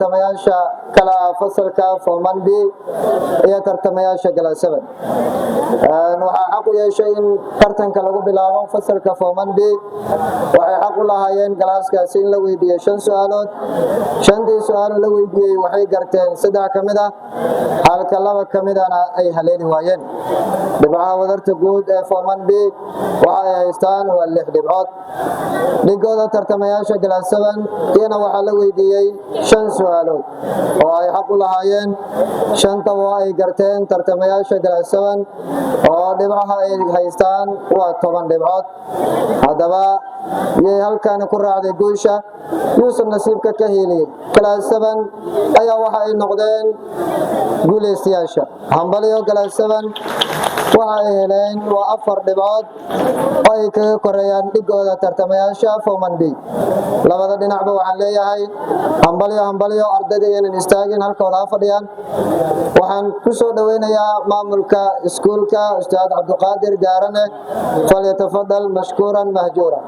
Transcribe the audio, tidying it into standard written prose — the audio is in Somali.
tartamayaasha kala fasalka Form B iyo tartamayaasha kala 7 waxa xaq u yeeshay in tartanka lagu bilaabo fasalka Form B waxay xaq u lahaayeen galaaskaas in la weydiiyo 5 su'aalood 5 su'aalo la weydiiyay waxay garteen 3 kamid ah halka 2 kamid ah ay haleeli waayeen dhibcaha wadarta guud ee Form B waxay haystaan 6 dhibcood dhigooda tartamayaasha kala 7 iyana waxa la weydiiyay 5 su'aalood oo ay xaq u lahaayeen 5 oo ay garteen tartamayaasha kala 7 oo dhibcaha ay haystaan waa 10 dhibcood hadaba halkan ku raacday guusha Yusuf nasiibka ka helay kala 7 ayaa waxa ay noqdeen guuleystayaasha hambaliyo kala 7 waxa ay heleen 4 dhibcood oo ay kaga koreeyaan dhigooda tartamayaasha Form B labada dhinacba waxaan leeyahay hambaliyo ardayda inay istaagin halkooda fadhiyaan waxaan ku soo dhaweynayaa maamulka iskuulka Ustaad Cabdiqaadir Gaarane falyatafadal mashkuuran mahjuura